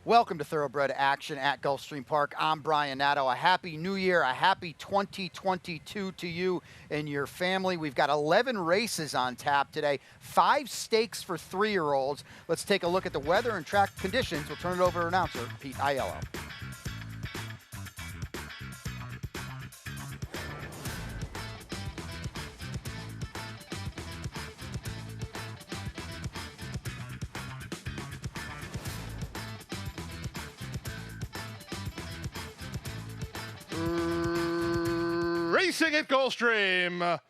Welcome to Thoroughbred Action at Gulfstream Park. I'm Brian Nadeau. A happy new year, a happy 2022 to you and your family. We've got 11 races on tap today, 5 stakes for 3-year-olds. Let's take a look at the weather and track conditions. We'll turn it over to announcer Pete Aiello. Racing at Gulfstream.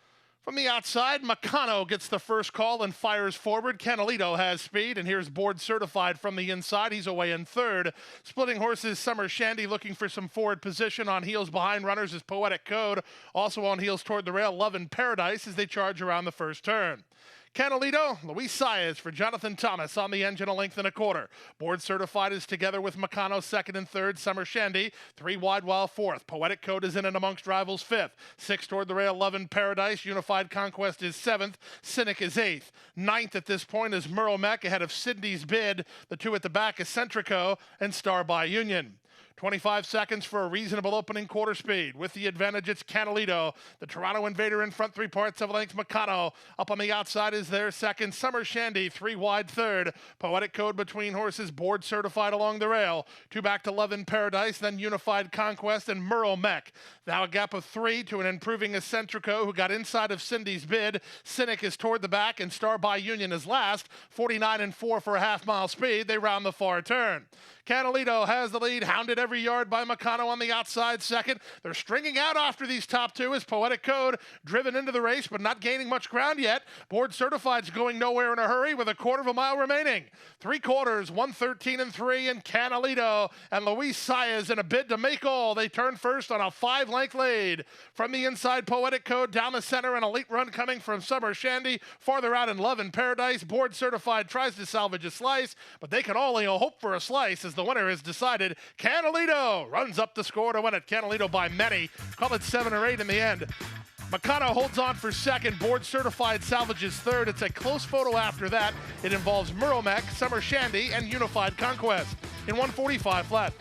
From the outside, Macho gets the first call and fires forward. Canalito has speed, and here's Board Certified from the inside. He's away in third. Splitting horses, Summer Shandy looking for some forward position. On heels behind runners is Poetic Code. Also on heels toward the rail, Love in Paradise as they charge around the first turn. Canalito, Luis Saez for Jonathan Thomas on the engine, a length and a quarter. Board Certified is together with Meccano second and third. Summer Shandy, 3 wide while fourth. Poetic Code is in and amongst rivals fifth. 6 toward the rail, Love in Paradise. Unified Conquest is seventh. Cynic is eighth. Ninth at this point is Muromec ahead of Sydney's Bid. The 2 at the back is Centrico and Star by Union. 25 seconds for a reasonable opening quarter speed. With the advantage, it's Canalito. The Toronto Invader in front, 3 parts of a length. Meccano up on the outside is their second. Summer Shandy, 3 wide third. Poetic Code between horses. Board Certified along the rail. 2 back to Love in Paradise, then Unified Conquest and Muromec. Now a gap of 3 to an improving Eccentrico who got inside of Cindy's Bid. Cynic is toward the back and Star by Union is last. 49 and 4 for a half-mile speed. They round the far turn. Canalito has the lead, hounded every yard by Meccano on the outside second. They're stringing out after these top 2 as Poetic Code driven into the race but not gaining much ground yet. Board Certified's going nowhere in a hurry with a quarter of a mile remaining. 3 quarters, 1:13 and 3, and Canalito and Luis Saez in a bid to make all. They turn first on a 5-length lead. From the inside, Poetic Code down the center, an elite run coming from Summer Shandy. Farther out in Love in Paradise, Board Certified tries to salvage a slice, but they can only hope for a slice as the winner is decided. Canalito runs up the score to win it. Canalito by many. Call it 7 or 8 in the end. Meccano holds on for second. Board Certified salvages third. It's a close photo after that. It involves Muromec, Summer Shandy, and Unified Conquest in 145 flat.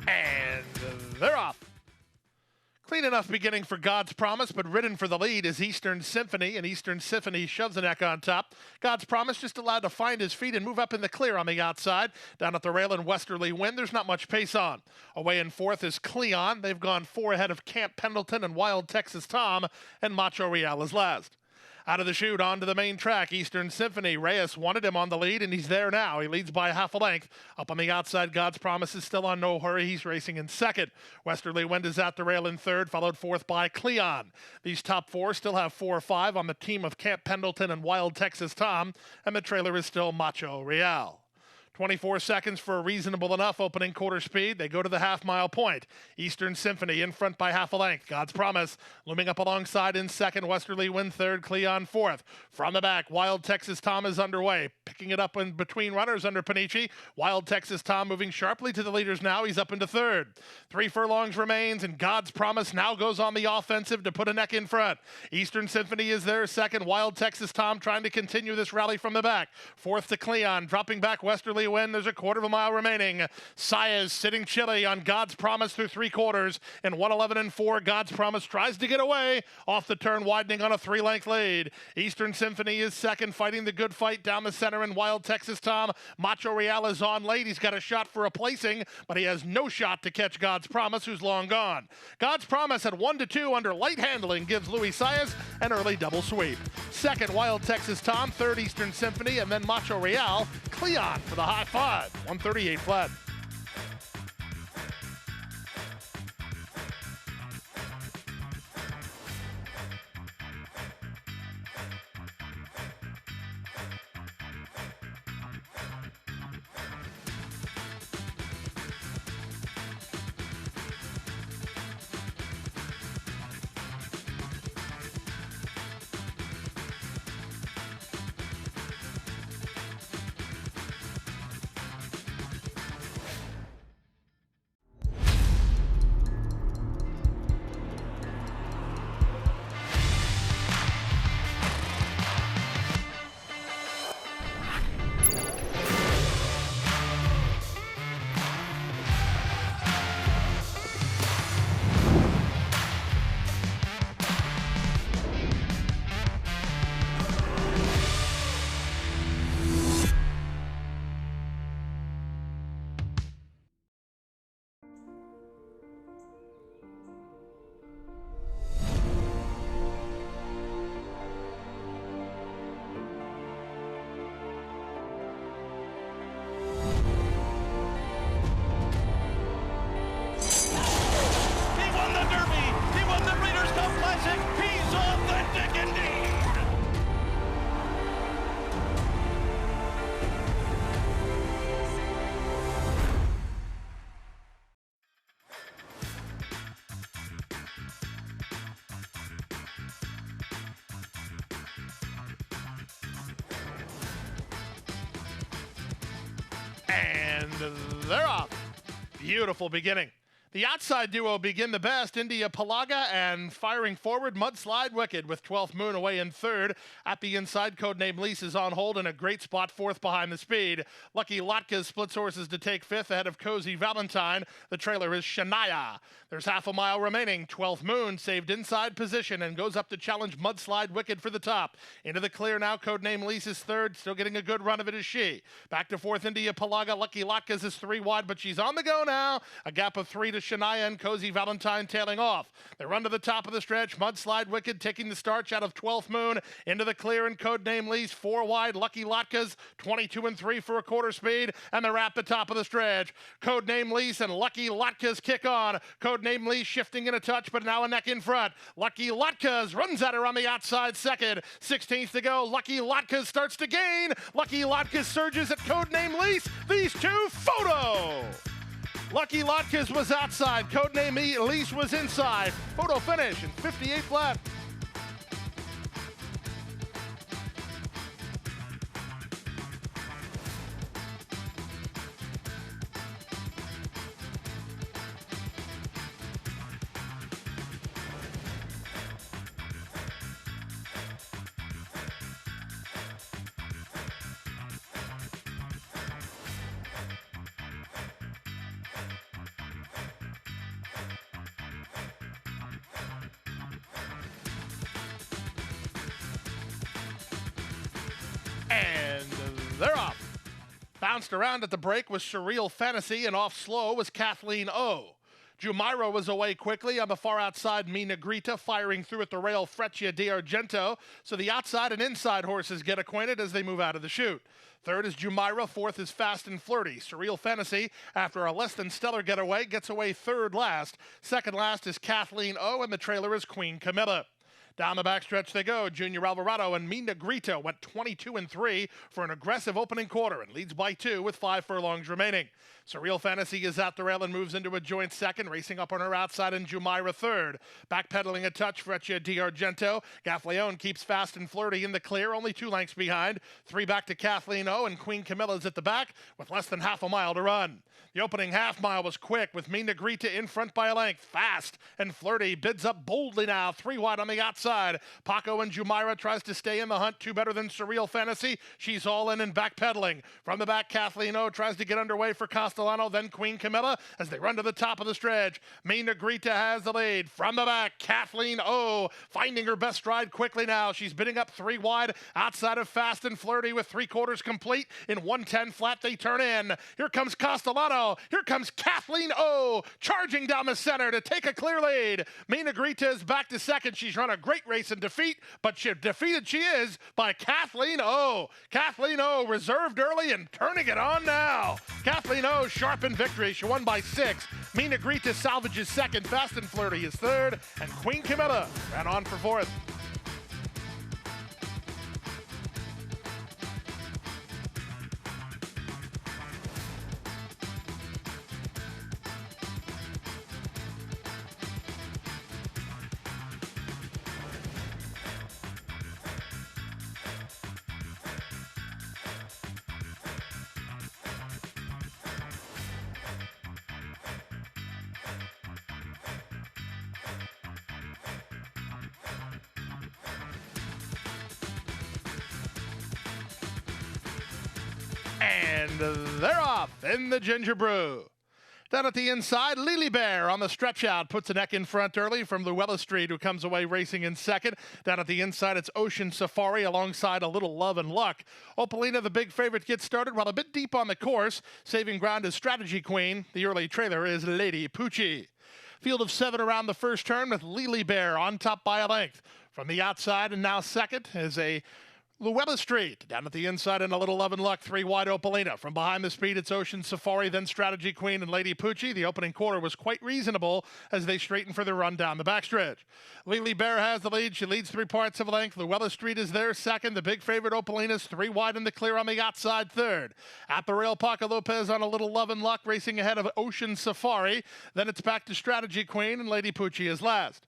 And they're off. Clean enough beginning for God's Promise, but ridden for the lead is Eastern Symphony, and Eastern Symphony shoves the neck on top. God's Promise just allowed to find his feet and move up in the clear on the outside. Down at the rail in Westerly Wind, there's not much pace on. Away in fourth is Cleon. They've gone 4 ahead of Camp Pendleton and Wild Texas Tom, and Macho Real is last. Out of the chute, onto the main track, Eastern Symphony. Reyes wanted him on the lead, and he's there now. He leads by half a length. Up on the outside, God's Promise is still on no hurry. He's racing in second. Westerly Wind is at the rail in third, followed fourth by Cleon. These top 4 still have 4 or 5 on the team of Camp Pendleton and Wild Texas Tom, and the trailer is still Macho Real. 24 seconds for a reasonable enough opening quarter speed. They go to the half-mile point. Eastern Symphony in front by half a length. God's Promise looming up alongside in second. Westerly Wind third. Cleon fourth. From the back, Wild Texas Tom is underway. Picking it up in between runners under Panici. Wild Texas Tom moving sharply to the leaders now. He's up into third. 3 furlongs remains, and God's Promise now goes on the offensive to put a neck in front. Eastern Symphony is there second. Wild Texas Tom trying to continue this rally from the back. Fourth to Cleon. Dropping back Westerly Wind. There's a quarter of a mile remaining. Saez sitting chilly on God's Promise through 3 quarters. In 1:11 and 4, God's Promise tries to get away. Off the turn, widening on a 3-length lead. Eastern Symphony is second, fighting the good fight down the center, and Wild Texas Tom. Macho Real is on late. He's got a shot for a placing, but he has no shot to catch God's Promise, who's long gone. God's Promise at 1-2 under light handling gives Luis Saez an early double sweep. Second, Wild Texas Tom. Third, Eastern Symphony, and then Macho Real. Cleon for the high 5. 138 flat. And they're off. Beautiful beginning. The outside duo begin the best, India Palaga, and firing forward, Mudslide Wicked with 12th Moon away in third. At the inside, codename Lease is on hold in a great spot, fourth behind the speed. Lucky Latka splits horses to take fifth ahead of Cozy Valentine. The trailer is Shania. There's half a mile remaining. 12th Moon saved inside position and goes up to challenge Mudslide Wicked for the top. Into the clear now, codename Lease is third. Still getting a good run of it is she. Back to fourth, India Palaga. Lucky Latkas is 3 wide, but she's on the go now. A gap of 3 to Shania and Cozy Valentine tailing off. They run to the top of the stretch. Mudslide Wicked taking the starch out of 12th Moon. Into the clear and codename Lease 4 wide. Lucky Latkas 22 and 3 for a quarter speed. And they're at the top of the stretch. Codename Lease and Lucky Latkas kick on. Codename Lease shifting in a touch, but now a neck in front. Lucky Latkas runs at her on the outside second. 16th to go. Lucky Latkas starts to gain. Lucky Latkas surges at codename Lease. These two photo. Lucky Latkas was outside. Codename Lease was inside. Photo finish in 58th lap. And they're off. Bounced around at the break was Surreal Fantasy, and off slow was Kathleen O. Jumeirah was away quickly on the far outside. Mi Negrita firing through at the rail. Freccia d'Argento. So the outside and inside horses get acquainted as they move out of the chute. Third is Jumeirah. Fourth is Fast and Flirty. Surreal Fantasy, after a less than stellar getaway, gets away third last. Second last is Kathleen O, and the trailer is Queen Camilla. Down the backstretch they go. Junior Alvarado and Mi Negrita went 22 and 3 for an aggressive opening quarter and leads by 2 with 5 furlongs remaining. Surreal Fantasy is at the rail and moves into a joint second, racing up on her outside, and Jumeirah third. Backpedaling a touch, Freccia d'Argento. Gaffleone keeps Fast and Flirty in the clear, only 2 lengths behind. 3 back to Kathleen O, and Queen Camilla's at the back with less than half a mile to run. The opening half mile was quick with Mi Negrita in front by a length. Fast and Flirty bids up boldly now, 3 wide on the outside. Paco and Jumeirah tries to stay in the hunt, 2 better than Surreal Fantasy. She's all in and backpedaling. From the back, Kathleen O tries to get underway for Castellano, then Queen Camilla as they run to the top of the stretch. Mi Negrita has the lead. From the back, Kathleen O finding her best stride quickly now. She's bidding up 3 wide outside of Fast and Flirty with 3/4 complete. In 110 flat, they turn in. Here comes Castellano. Here comes Kathleen O charging down the center to take a clear lead. Mi Negrita is back to second. She's run a great race in defeat, but defeated she is by Kathleen O. Kathleen O reserved early and turning it on now. Kathleen O sharp in victory. She won by 6. Mi Negrita salvages second. Fast and Flirty is third, and Queen Camilla ran on for fourth. And they're off in the Ginger Brew. Down at the inside, Lily Bear on the stretch out puts a neck in front early from Luella Street, who comes away racing in second. Down at the inside, it's Ocean Safari alongside A Little Love and Luck. Opalina, the big favorite, gets started while a bit deep on the course. Saving ground is Strategy Queen. The early trailer is Lady Poochie. Field of 7 around the first turn with Lily Bear on top by a length. From the outside and now second is a Luella Street. Down at the inside and A Little Love and Luck, 3 wide Opalina. From behind the speed, it's Ocean Safari, then Strategy Queen and Lady Poochie. The opening quarter was quite reasonable as they straighten for the run down the backstretch. Lily Bear has the lead. She leads 3 parts of a length. Luella Street is there second. The big favorite Opalina's 3 wide in the clear on the outside third. At the rail, Paco Lopez on A Little Love and Luck racing ahead of Ocean Safari. Then it's back to Strategy Queen and Lady Poochie is last.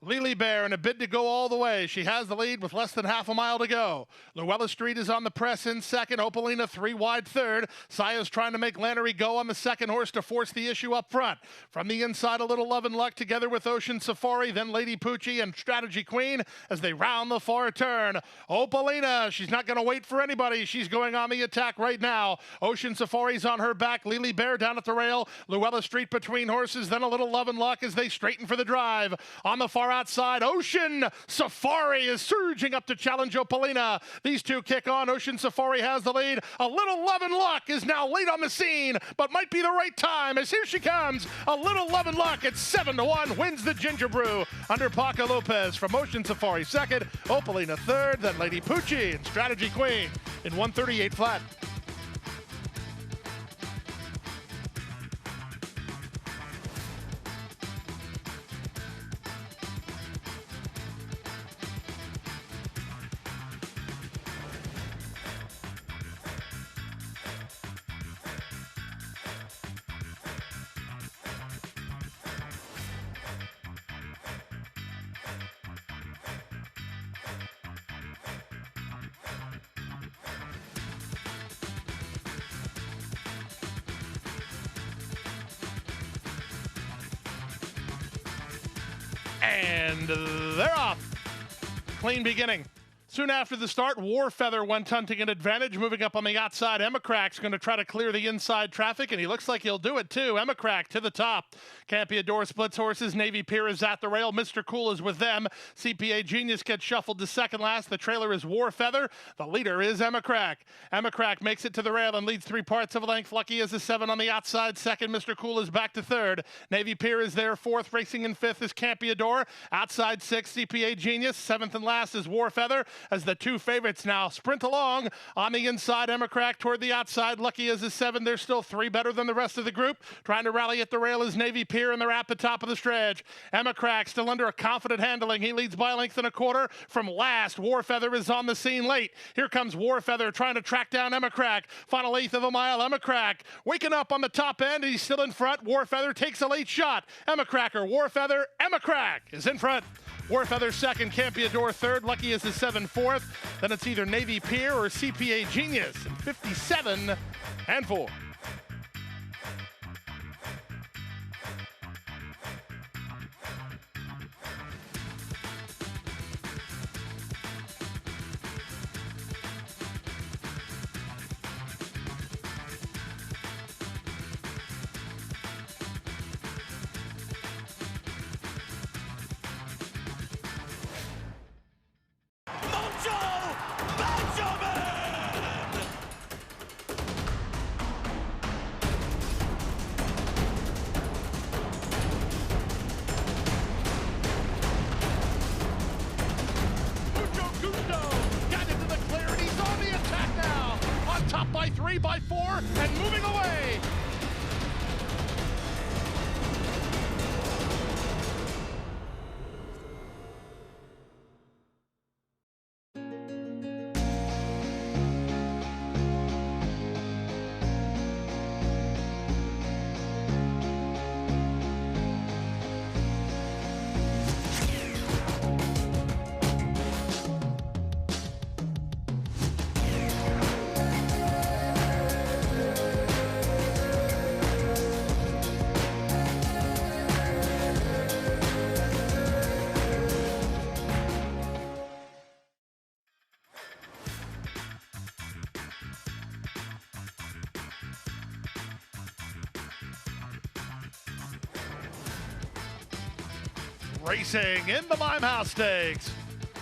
Lily Bear in a bid to go all the way. She has the lead with less than half a mile to go. Luella Street is on the press in second. Opalina 3 wide third. Saya's trying to make Lannery go on the second horse to force the issue up front. From the inside, A Little Love and Luck together with Ocean Safari, then Lady Poochie and Strategy Queen as they round the far turn. Opalina, she's not going to wait for anybody. She's going on the attack right now. Ocean Safari's on her back. Lily Bear down at the rail. Luella Street between horses, then A Little Love and Luck as they straighten for the drive. On the far outside, Ocean Safari is surging up to challenge Opalina. These two kick on. Ocean Safari has the lead. A Little Love and Luck is now late on the scene, but might be the right time as here she comes. A Little Love and Luck at 7-1 wins the Ginger Brew under Paco Lopez from Ocean Safari second, Opalina third, then Lady Poochie and Strategy Queen in 138 flat. And they're off. Clean beginning. Soon after the start, Warfeather went hunting an advantage, moving up on the outside. Emacrack's going to try to clear the inside traffic, and he looks like he'll do it too. Emacrack to the top. Campeador splits horses. Navy Pier is at the rail. Mr. Cool is with them. CPA Genius gets shuffled to second last. The trailer is Warfeather. The leader is Emacrack. Emacrack makes it to the rail and leads 3 parts of a length. Lucky is a 7 on the outside. Second, Mr. Cool is back to third. Navy Pier is there. Fourth, racing in fifth is Campeador. Outside 6, CPA Genius. Seventh and last is Warfeather, as the two favorites now sprint along. On the inside, Emacrack toward the outside. Lucky is a 7. They're still 3 better than the rest of the group. Trying to rally at the rail is Navy Pier, and they're at the top of the stretch. Emacrack still under a confident handling. He leads by a length and a quarter. From last, Warfeather is on the scene late. Here comes Warfeather trying to track down Emacrack. Final 1/8 of a mile. Emacrack waking up on the top end. He's still in front. Warfeather takes a late shot. Emacracker, Warfeather, Emacrack is in front. Warfeather second, Campeador third. Lucky is the 7 fourth. Then it's either Navy Pier or CPA Genius in 57 and 4. Macho Man! Mucho got into the clear, and he's on the attack now. On top by 3, by 4, and moving away. Racing in the Limehouse Stakes.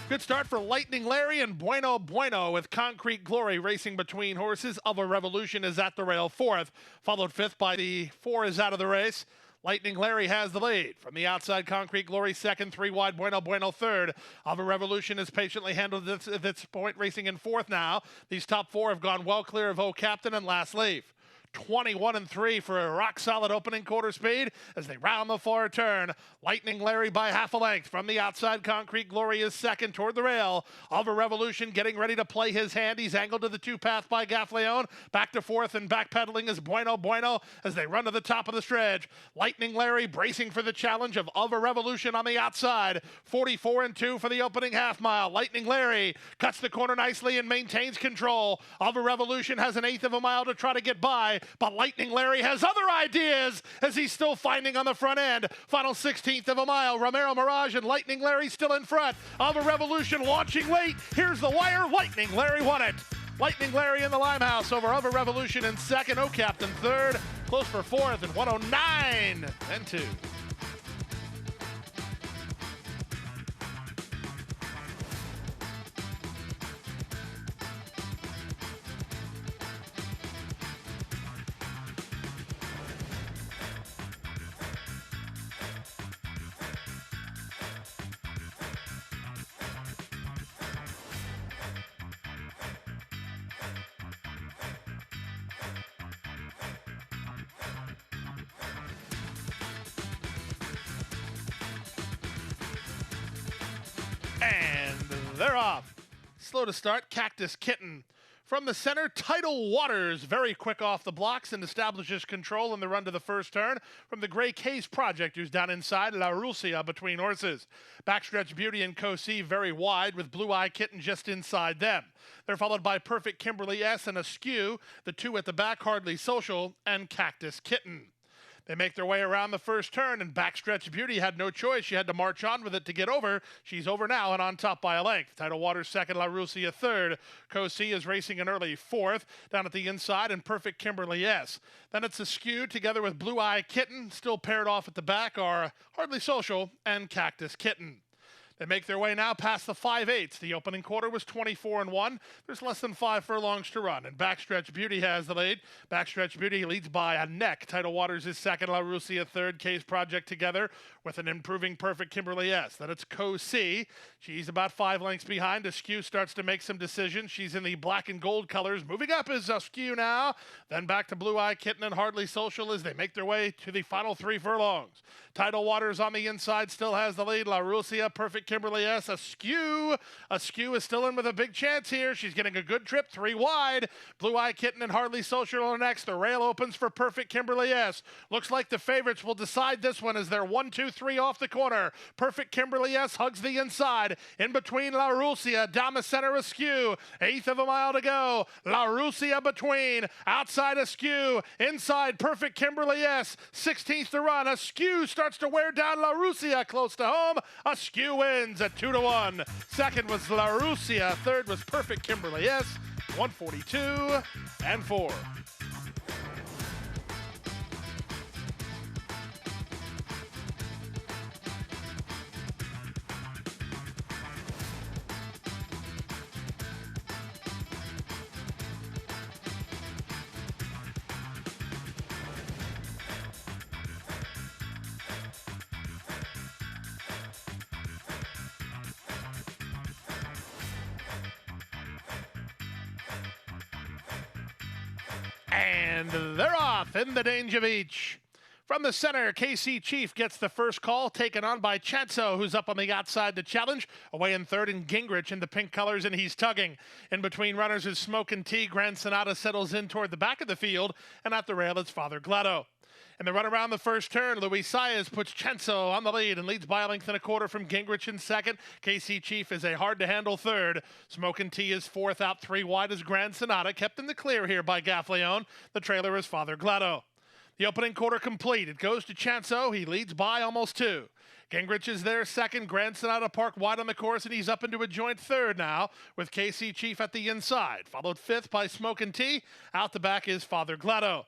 Good start for Lightning Larry and Bueno Bueno with Concrete Glory racing between horses. Of a Revolution is at the rail fourth, followed fifth by the 4 is out of the race. Lightning Larry has the lead. From the outside, Concrete Glory second, 3 wide, Bueno Bueno third. Of a Revolution is patiently handled this point, racing in fourth now. These top 4 have gone well clear of O Captain and Last Leaf. 21-3 for a rock-solid opening quarter speed as they round the far turn. Lightning Larry by half a length. From the outside, Concrete Glory is second toward the rail. Alva Revolution getting ready to play his hand. He's angled to the two-path by Gaffleon. Back to fourth and backpedaling is Bueno Bueno as they run to the top of the stretch. Lightning Larry bracing for the challenge of Alva Revolution on the outside. 44-2 for the opening half mile. Lightning Larry cuts the corner nicely and maintains control. Alva Revolution has an eighth of a mile to try to get by, but Lightning Larry has other ideas as he's still finding on the front end. Final 16th of a mile. Romero Mirage and Lightning Larry still in front. Alva Revolution launching late. Here's the wire. Lightning Larry won it. Lightning Larry in the Limehouse over Alva Revolution in second. Oh, Captain third. Close for fourth and 109-2. And they're off. Slow to start, Cactus Kitten. From the center, Tidal Waters, very quick off the blocks and establishes control in the run to the first turn. From the Gray Case Project, who's down inside, La Rusia between horses. Backstretch Beauty and Co-C very wide, with Blue Eye Kitten just inside them. They're followed by Perfect Kimberly S and Askew, the two at the back, Hardly Social, and Cactus Kitten. They make their way around the first turn, and Backstretch Beauty had no choice. She had to march on with it to get over. She's over now and on top by a length. Tidal Waters second, La Rusia third. Co-C is racing an early fourth. Down at the inside, and Perfect Kimberly S. Then it's Askew together with Blue Eye Kitten. Still paired off at the back are Hardly Social and Cactus Kitten. They make their way now past the 5/8. The opening quarter was 24-1. There's less than 5 furlongs to run, and Backstretch Beauty has the lead. Backstretch Beauty leads by a neck. Tidal Waters is second, La Rusia third. Case Project together with an improving Perfect Kimberly S. Then it's Co-C. She's about 5 lengths behind. Askew starts to make some decisions. She's in the black and gold colors. Moving up is Askew now. Then back to Blue Eye Kitten and Hardly Social as they make their way to the final 3 furlongs. Tidal Waters on the inside still has the lead. La Rusia, Perfect Kimberly S. Askew is still in with a big chance here. She's getting a good trip, 3 wide. Blue Eye Kitten and Hardly Social are next. The rail opens for Perfect Kimberly S. Looks like the favorites will decide this one as they're 1, 2, 3 off the corner. Perfect Kimberly S. hugs the inside. In between La Rusia, down the center Askew. 1/8 of a mile to go. La Rusia between. Outside Askew. Inside Perfect Kimberly S. 16th to run. Askew starts to wear down La Rusia close to home. Askew wins at 2-1. Second was La Rusia. Third was Perfect Kimberly S. 142-4. And they're off in the Danger Beach. From the center, KC Chief gets the first call, taken on by Chanso, who's up on the outside to challenge. Away in third, and Gingrich in the pink colors, and he's tugging. In between runners is Smokin' Tea. Grand Sonata settles in toward the back of the field, and at the rail, it's Father Gladdo. In the run around the first turn, Luis Saez puts Chanso on the lead and leads by a length and a quarter from Gingrich in second. KC Chief is a hard-to-handle third. Smokin' Tea is fourth, out 3 wide as Grand Sonata, kept in the clear here by Gaffleon. The trailer is Father Gladdo. The opening quarter complete. It goes to Chanso. He leads by almost 2. Gingrich is there second. Grand Sonata parked wide on the course, and he's up into a joint third now with KC Chief at the inside. Followed fifth by Smokin' Tea. Out the back is Father Gladdo.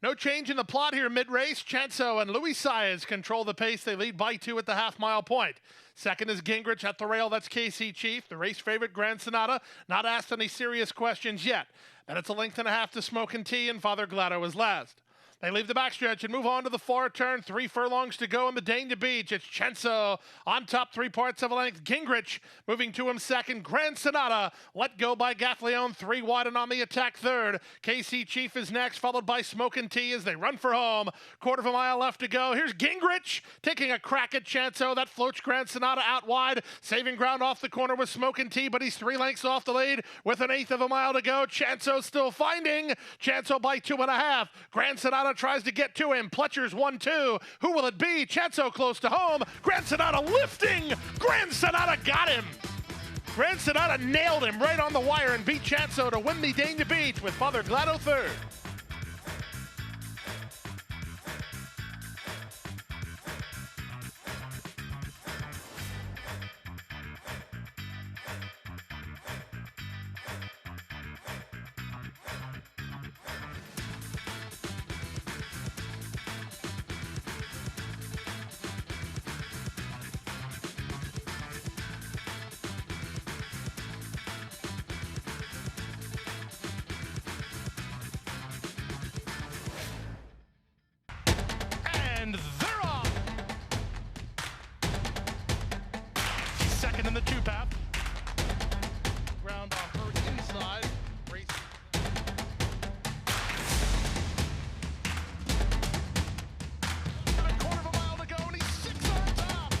No change in the plot here mid-race. Chanso and Luis Saez control the pace. They lead by 2 at the half-mile point. Second is Gingrich at the rail. That's KC Chief. The race favorite, Grand Sonata, not asked any serious questions yet. And it's a length and a half to Smokin' Tea, and Father Gladdo is last. They leave the backstretch and move on to the far turn. 3 furlongs to go in the Dania Beach. It's Chenso on top, 3/4 of a length. Gingrich moving to him second. Grand Sonata let go by Gaffleone, 3 wide and on the attack third. KC Chief is next, followed by Smokin' Tea as they run for home. 1/4 mile left to go. Here's Gingrich taking a crack at Chenso. That floats Grand Sonata out wide. Saving ground off the corner with Smokin' Tea, but he's 3 lengths off the lead with 1/8 of a mile to go. Chenso still finding. Chenso by 2.5. Grand Sonata tries to get to him. Pletcher's 1-2. Who will it be? Chenso close to home. Grand Sonata lifting. Grand Sonata got him. Grand Sonata nailed him right on the wire and beat Chenso to win the Dania Beach with Father Glado third. And they're off. He's second in the 2-path. Ground on her inside. Race. And 1/4 of a mile to go, and he's 6 on top.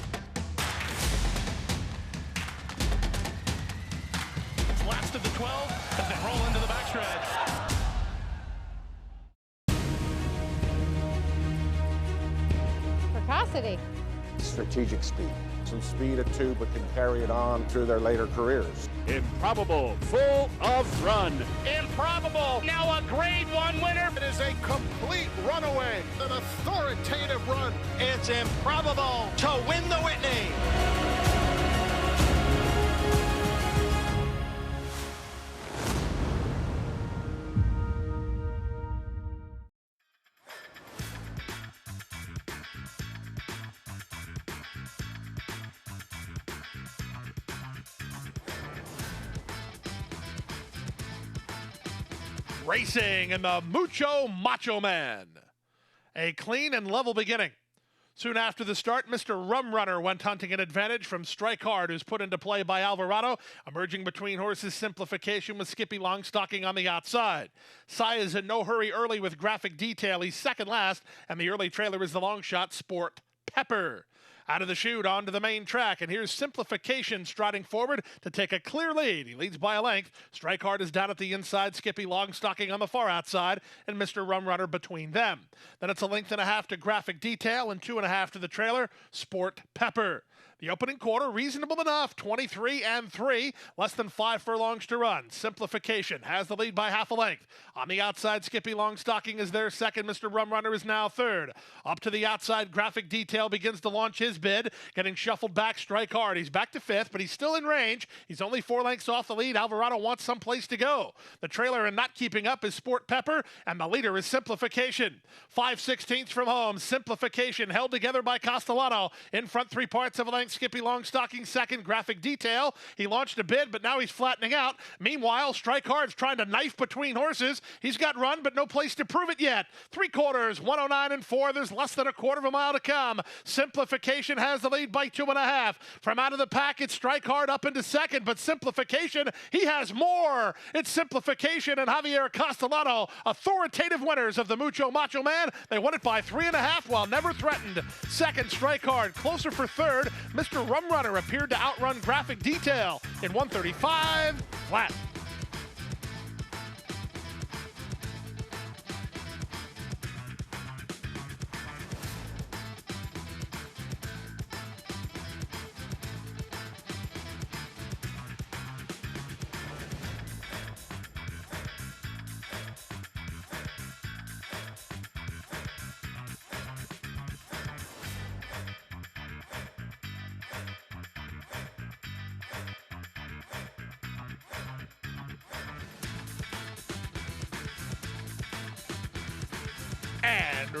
It's last of the 12 as they roll into the backstretch. Precocity. Strategic speed. Some speed at 2, but can carry it on through their later careers. Improbable, full of run. Improbable, now a grade 1 winner. It is a complete runaway, an authoritative run. It's improbable to win the Whitney. Racing in the Mucho Macho Man. A clean and level beginning. Soon after the start, Mr. Rum Runner went hunting an advantage from Strike Hard, who's put into play by Alvarado. Emerging between horses, Simplification with Skippy Longstocking on the outside. Sai is in no hurry early with Graphic Detail. He's second last, and the early trailer is the long shot Sport Pepper. Out of the chute onto the main track, and here's Simplification striding forward to take a clear lead. He leads by a length. Strike Hard is down at the inside, Skippy Longstocking on the far outside, and Mr. Rum Runner between them. Then it's 1.5 to Graphic Detail and 2.5 to the trailer, Sport Pepper. The opening quarter, reasonable enough, 23-3, less than 5 furlongs to run. Simplification has the lead by half a length. On the outside, Skippy Longstocking is there second. Mr. Rum Runner is now third. Up to the outside, Graphic Detail begins to launch his bid, getting shuffled back, Strike Hard. He's back to 5th, but he's still in range. He's only 4 lengths off the lead. Alvarado wants someplace to go. The trailer and not keeping up is Sport Pepper, and the leader is Simplification. 5/16 from home. Simplification held together by Castellano. In front, 3/4 of a length. Skippy Longstocking second. Graphic Detail. He launched a bid, but now he's flattening out. Meanwhile, Strike Hard's trying to knife between horses. He's got run, but no place to prove it yet. 3/4, 109-4. There's less than 1/4 of a mile to come. Simplification has the lead by 2.5. From out of the pack, it's Strike Hard up into second, but Simplification, he has more. It's Simplification and Javier Castellano, authoritative winners of the Mucho Macho Man. They won it by 3.5 while never threatened. Second, Strike Hard. Closer for third, Mr. Rum Runner appeared to outrun Graphic Detail in 135 flat. And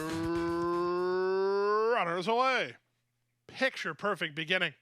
runners away. Picture perfect beginning.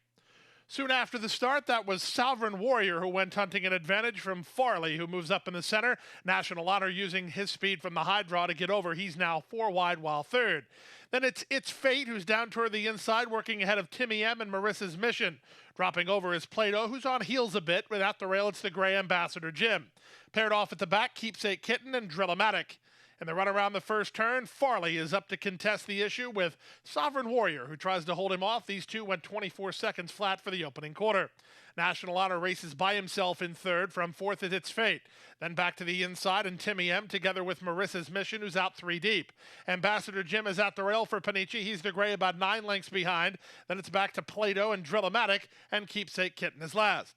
Soon after the start, that was Sovereign Warrior who went hunting an advantage from Farley, who moves up in the center. National Honor using his speed from the high draw to get over. He's now 4 wide while third. Then it's Fate, who's down toward the inside, working ahead of Timmy M and Marissa's Mission. Dropping over is Plato, who's on heels a bit. Without the rail, it's the gray Ambassador Jim. Paired off at the back, Keepsake Kitten and Drillmatic. In the run around the first turn, Farley is up to contest the issue with Sovereign Warrior, who tries to hold him off. These two went 24 seconds flat for the opening quarter. National Honor races by himself in third. From fourth, it's Fate. Then back to the inside, and Timmy M together with Marissa's Mission, who's out 3 deep. Ambassador Jim is at the rail for Panici. He's the gray about 9 lengths behind. Then it's back to Plato and Drillmatic, and Keepsake Kitten is last.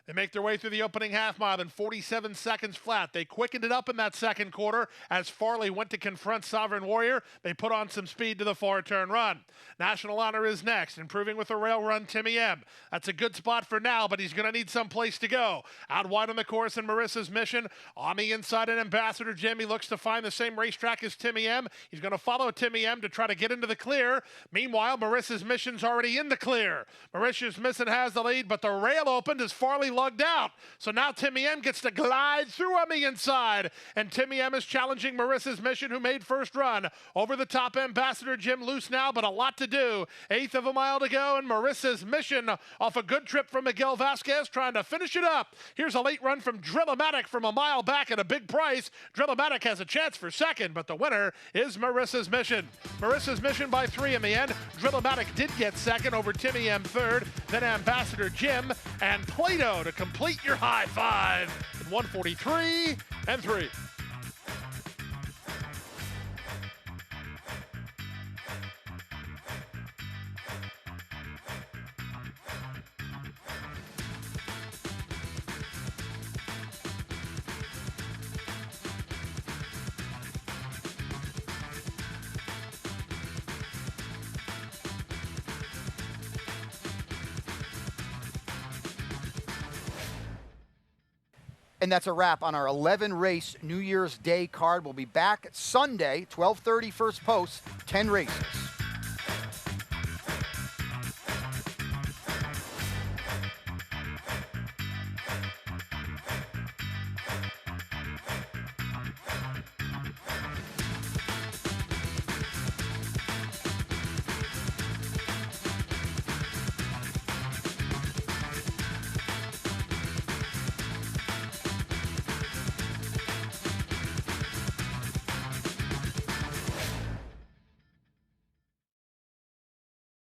They make their way through the opening half mile in 47 seconds flat. They quickened it up in that second quarter as Farley went to confront Sovereign Warrior. They put on some speed to the 4-turn run. National Honor is next, improving with a rail run, Timmy M. That's a good spot for now, but he's going to need some place to go. Out wide on the course in Marissa's Mission. On the inside in Ambassador Jim, he looks to find the same racetrack as Timmy M. He's going to follow Timmy M to try to get into the clear. Meanwhile, Marissa's Mission's already in the clear. Marissa's Mission has the lead, but the rail opened as Farley lugged out. So now Timmy M gets to glide through on the inside. And Timmy M is challenging Marissa's Mission, who made first run. Over the top, Ambassador Jim loose now, but a lot to do. 1/8 of a mile to go, and Marissa's Mission off a good trip from Miguel Vasquez trying to finish it up. Here's a late run from Drillmatic from a mile back at a big price. Drillmatic has a chance for second, but the winner is Marissa's Mission. Marissa's Mission by 3 in the end. Drillmatic did get second over Timmy M third, then Ambassador Jim and Plato to complete your high five in 1:43 and 3. And that's a wrap on our 11-race New Year's Day card. We'll be back Sunday, 12:30 first post, 10 races.